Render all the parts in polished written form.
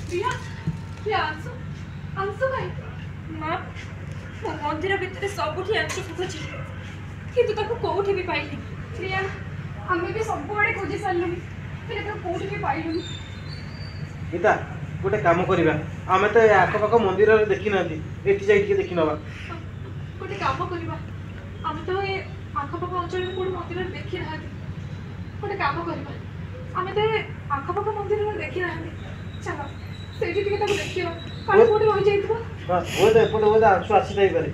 प्रिया प्रिया आंसू आंसू भाई माँ मो मंदिर भितर सबुठी आंसू खोजी किंतु ताको कोठी भी पाइली प्रिया आम भी सब आड़े खोजी सारूँ फिर कोठी भी पाइलुनी गीता गोटे काम करवा आम तो आखपाख मंदिर देखी ना ये देखी नवा गोटे काम करवा आम तो ये आखपाख अंचल कोई मंदिर देखी ना गोटे काम करवा आम तो ये आखपाख मंदिर देखी ना चलो से देखिए कल कोटी रही जाइए आंसू आसी पारे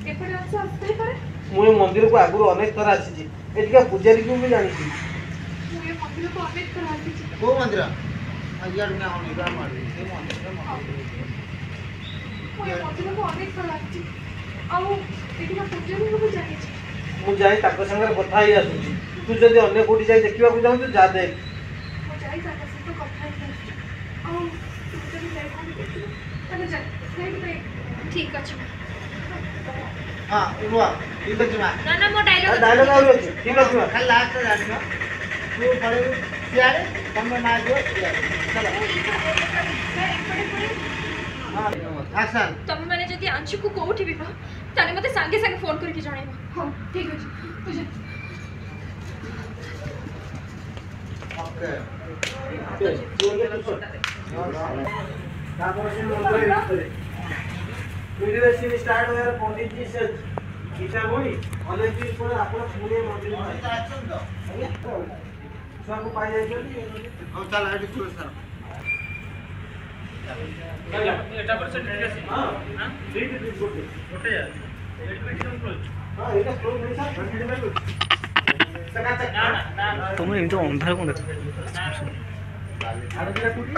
एपटे आंसू आसते पारे मुझे मंदिर को आगुरी अनेक थर आसी पूजारी को भी जानी मुझे मंदिर को अनेक थर आसी को मंदिर मुझे मंदिर को अनेक थर आसी आउ एटिका पूजारी को भी जानी मुझे जाई ताको संगे कथा ही आसुची तू जदि अन्य कोठी जाई देखिबा को जाऊ तो जा देख मु जाई ताको सहित कथा ही आउ तू जदि जाई कोन देखि तने जा नहीं ठीक अछि हां रुआ ठीक अछि मा ना मो डायलॉग आउर अछि ठीक अछि मा खाली लास्ट जानियो तू पड़े सियारे तमे मा जो चलो हां एक्शन तमे माने जदि आंशु को कोठी भी बा ताने मते संगे संगे फोन करके जणाइबा हां ठीक अछि तुझे ओके वीडियो स्टार्ट हो पंडित जी से गीता बोली अनेक दिन पर आपण पुणे मंदिर छुआ को पाई जाइए हम चल आडी छुआ सर एटा परसेंट रेडी हां हां गोटे यार हां एटा क्लोज नहीं सर 20 मिनट तुम एमती अंधार कौन देख आरे दिला टूटी